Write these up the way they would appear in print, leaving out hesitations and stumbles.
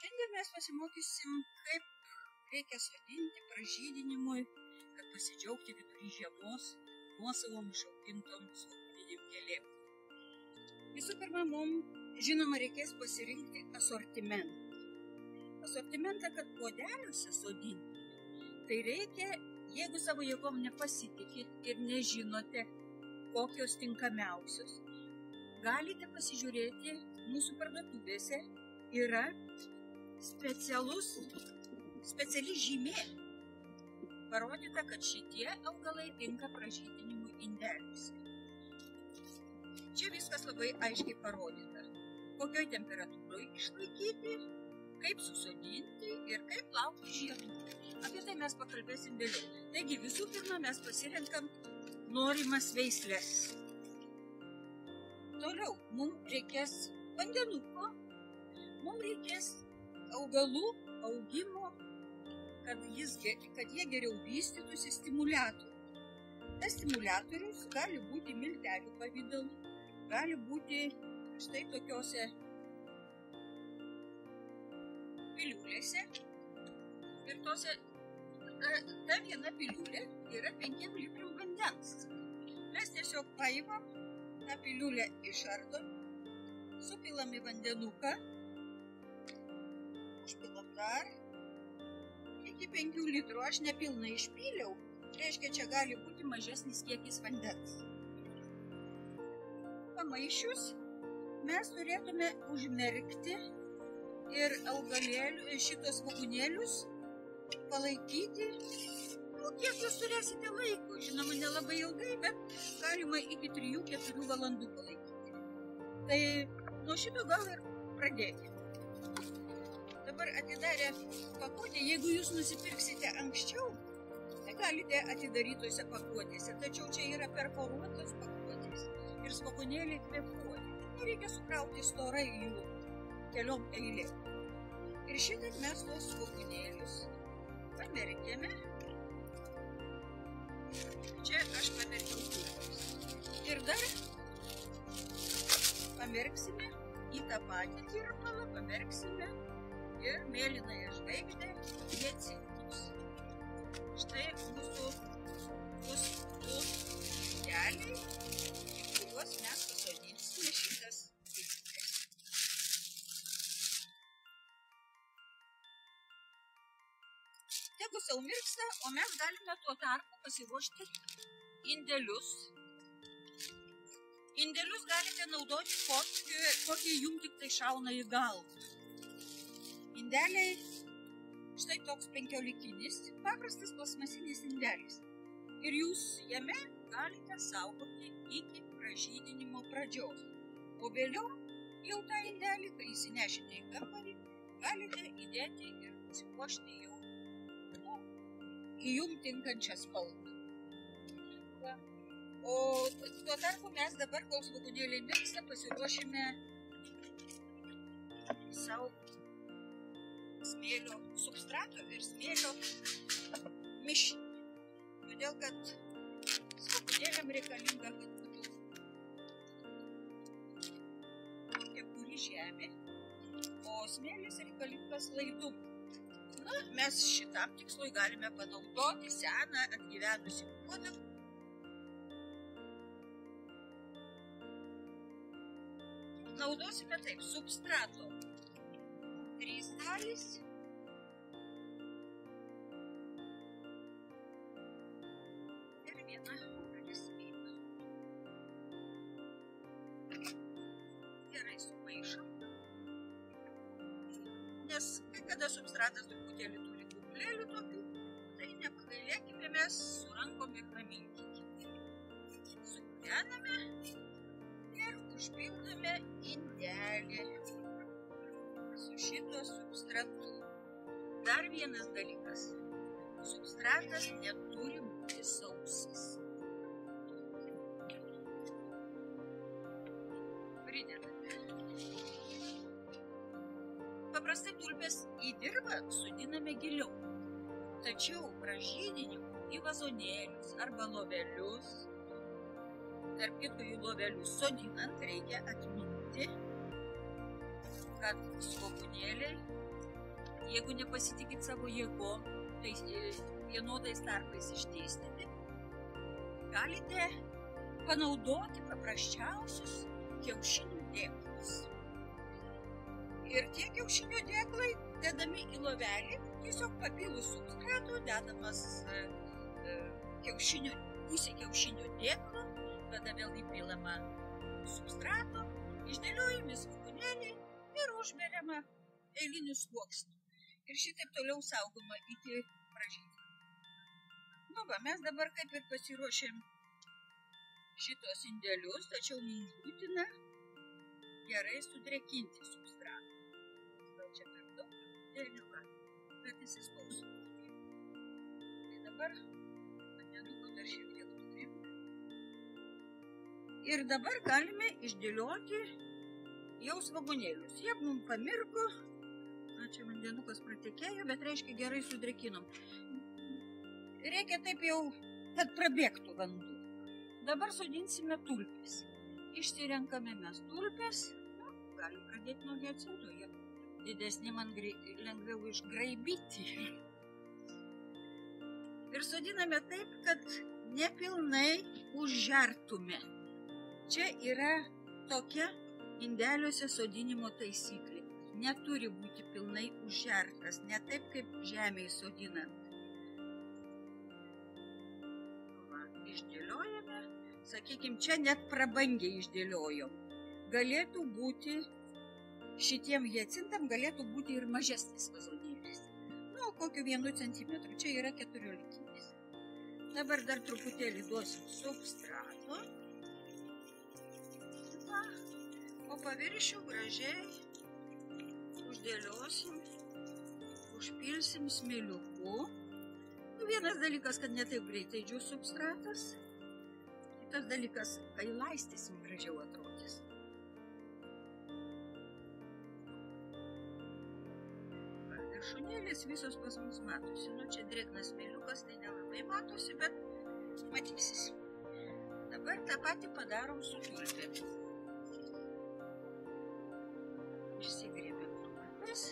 Šiandien mes pasimokysim, kaip reikia sodinti pražydinimui, kad pasidžiaugti vidury žiemos nuosavom išaugintom svogūninėm gėlėm. Visų pirma, mums, žinoma, reikės pasirinkti asortimentą. Asortimentą, kad puodeliuose sodinti, tai reikia, jeigu savo jėgom nepasitikit ir nežinote, kokios tinkamiausios, galite pasižiūrėti mūsų parduotuvėse, yra speciali žymė. Parodyta, kad šitie augalai tinka pražydinimui indeliuose. Čia viskas labai aiškiai parodyta. Kokioj temperatūroje išlaikyti, kaip susodinti ir kaip laukti žiemų. Apie tai mes pakalbėsim vėliau. Taigi visų pirma mes pasirenkam norimas veisles. Toliau mums reikės vandenuko, mums reikės augalų augimo, kad jie geriau vystytųsi stimuliatorių. Tas stimuliatorius gali būti miltelių pavidalu, gali būti štai tokiose piliulėse. Ir ta viena piliulė yra 5 litrų vandens. Mes tiesiog paimam tą piliulę išardom, supilam į vandenuką, užpilam dar iki 5 litrų. Aš nepilnai išpyliau, reiškia, čia gali būti mažesnis kiekis vandens. Pamaišius mes turėtume užmerkti ir šitos svogūnėlius palaikyti, kiek jūs turėsite laiko. Žinoma, nelabai ilgai, bet galima iki 3-4 valandų palaikyti. Tai nuo šito gal ir pradėkime. Dabar atidarę pakuotę, jeigu jūs nusipirksite anksčiau, tai galite atidarytose pakuotėse, tačiau čia yra perforuotos pakuotės ir svogūnėliai kvėpuoja. Reikia sukrauti storai jų keliom eilėm. Ir šitaip mes tos svogūnėlius pamerkėme. Čia aš pamerkiau pulkus. Ir dar pamerksime į tą patį tirpalą, pamerksime ir mėlynąją žvaigždę hiacintus. Štai mūsų bus 2 keliai, kuriuos mes pasodinsime šitas piliulės. Tegu sau mirksta, o mes galime tuo tarpu pasiruošti indelius. Indelius galite naudoti kokie jums tik tai šauna į galvą. Indeliai, štai toks 15-likinis, paprastas plastmasinis indelis. Ir jūs jame galite saugoti iki pražydinimo pradžios. O vėliau jau tą indelį, kai įsinešite į kambarį, galite įdėti ir pasipuošti jau į jums tinkančią spalvą. O tuo tarpu mes dabar, kol svogūnėliai mirksta, pasiruošime savo smėlio substrato ir smėlio mišinį. Todėl, kad svogūnėliam reikalinga, kad būtų kepuri žemė, o smėlis reikalingas laidumui. Na, mes šitam tikslui galime panaudoti seną atgyvenusį puodą. Naudosime taip, substrato 3 dalys. Ir 1 dalis vyno. Gerai sumaišom. Nes kai kada substratas truputėlį turi kuklėlių tokių, tai nepagailėkime, mes su rankom ir paminkykime. Supurename ir užpildome indelį su šito substratu. Dar vienas dalykas. Substratas neturi būti sausas. Pridedame. Paprastai tulpes į dirvą sodiname giliau. Tačiau pražydinimui į vazonėlius arba lovelius, tarp kitų į lovelius sodinant reikia atminti, kad svogūnėliai Jeigu nepasitikit savo jėgom, tai vienodais tarpais išdėstyti, galite panaudoti paprasčiausius kiaušinių dėklus. Ir tie kiaušinių dėklai dedami į lovelį, tiesiog papilus substrato, dedamas pusė kiaušinių dėklo, tada vėl įpilama substrato, išdėliojami svogūnėliai ir užberiama eiliniu sluoksniu. Ir šitaip toliau saugoma iki pražymo. Nu va, mes dabar kaip ir pasiruošėm šitos indelius, tačiau mums būtina gerai sudrėkinti substratą. Gal čia per daug dėliuką, bet įsispaus. Tai dabar vandenuko dar šiek tiek turim. Ir dabar galime išdėlioti jau svogūnėlius. Jie mums pamirko, čia vandenukas pratekėjo, bet reiškia gerai sudrėkinom. Reikia taip jau, kad prabėgtų vanduo. Dabar sodinsime tulpes. Išsirenkame mes tulpes, galim pradėti nuo hiacintų, jie didesni man lengviau išgraibyti. Ir sodiname taip, kad nepilnai užžertume. Čia yra tokia indeliuose sodinimo taisyklė. Neturi būti pilnai užžertas, ne taip kaip žemėje sodinant. Išdėliojame, sakykime, čia net prabangiai išdėliojom. Galėtų būti, šitiem hiacintam galėtų būti ir mažesnis vazonėlis. Nu, kokiu 1 centimetru, čia yra 14. Dabar dar truputėlį duosim substrato. O paviršių gražiai uždėliosim, užpilsim smėliuku. Vienas dalykas, kad ne taip greitai džius substratas. Kitas dalykas, kai laistysim, gražiau atrodys. Viršūnėlės visos pas mus matosi. Nu, čia drėgnas smėliukas, tai nelabai matosi, bet matysis. Dabar tą patį padarom su tulpėm. Išsigrėbėm tulpes.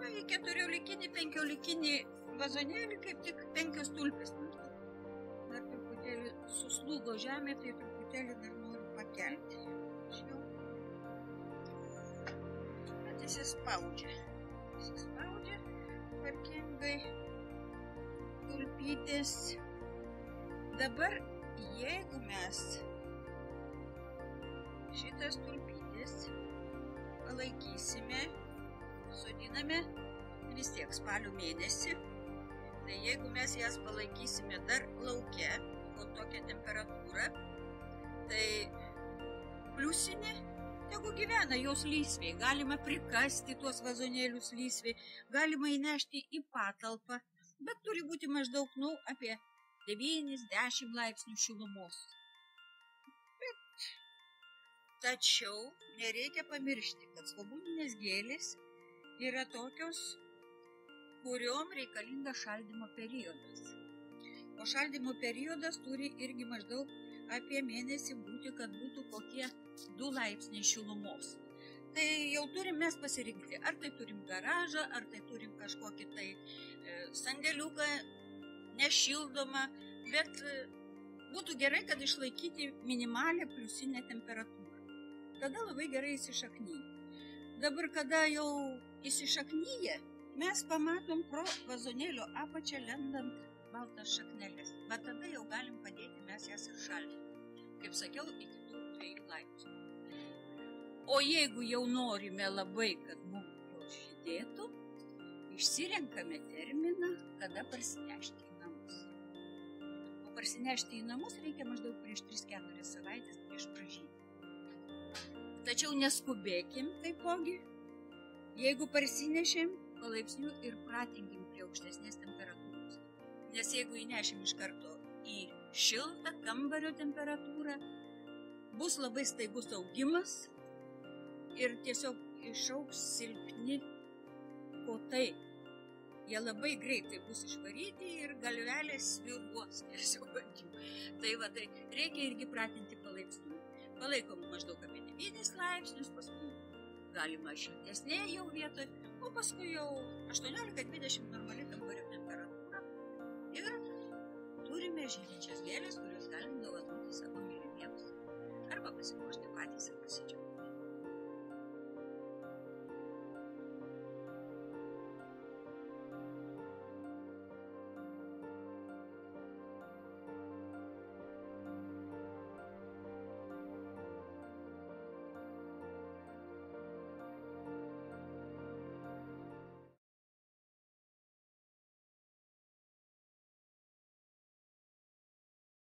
Į 14, 15 vazonėlį kaip tik 5 tulpes. Dar truputėlį suslūgo žemė, tai truputėlį dar noriu pakelti. Bet įsispaudžia. Įsispaudžia tvarkingai tulpytės. Dabar, jeigu mes šitas tulpytės palaikysime, sodiname vis tiek spalio mėnesį, tai jeigu mes jas palaikysime dar lauke, po tokią temperatūrą, tai pliusinė, tegu gyvena jos lysviai, galima prikasti tuos vazonėlius lysviai, galima įnešti į patalpą, bet turi būti maždaug, apie 9-10 laipsnių šilumos. Tačiau nereikia pamiršti, kad svogūninės gėlės yra tokios, kuriom reikalinga šaldymo periodas. O šaldymo periodas turi irgi maždaug apie mėnesį būti, kad būtų kokie 2 laipsniai šilumos. Tai jau turim mes pasirinkti, ar tai turim garažą, ar tai turim kažkokį tai sandėliuką, nešildomą, bet būtų gerai, kad išlaikyti minimalią pliusinę temperatūrą. Tada labai gerai įsišaknyja. Dabar, kada jau įsišaknyja, mes pamatom pro vazonėlio apačią lendant baltas šakneles. Bet tada jau galim padėti mes jas ir šaldyti. Kaip sakiau, iki 2 laipsnių. O jeigu jau norime labai, kad mums jos žydėtų, išsirenkame terminą, kada parsinešti į namus. O parsinešti į namus reikia maždaug prieš 3-4 savaitės prieš pražydį. Tačiau neskubėkim taipogi. Jeigu parsinešėm, palaipsniui ir pratinkim prie aukštesnės temperatūros. Nes jeigu įnešim iš karto į šiltą kambario temperatūrą, bus labai staigus augimas ir tiesiog išaugs silpni kotai. Jie labai greitai bus išvaryti ir galvelės svyruos tiesiog ant jų. Tai reikia irgi pratinti palaipsniui. Palaikom maždaug apie 9 laipsnius, paskui galima šiltesnė jau vietoj, o paskui jau 18-20 normali kambario temperatūra. Ir turime žydinčias gėlės, kurios galim dovanoti savo mylimiems arba pasipuošti patys ir pasidžiaugti.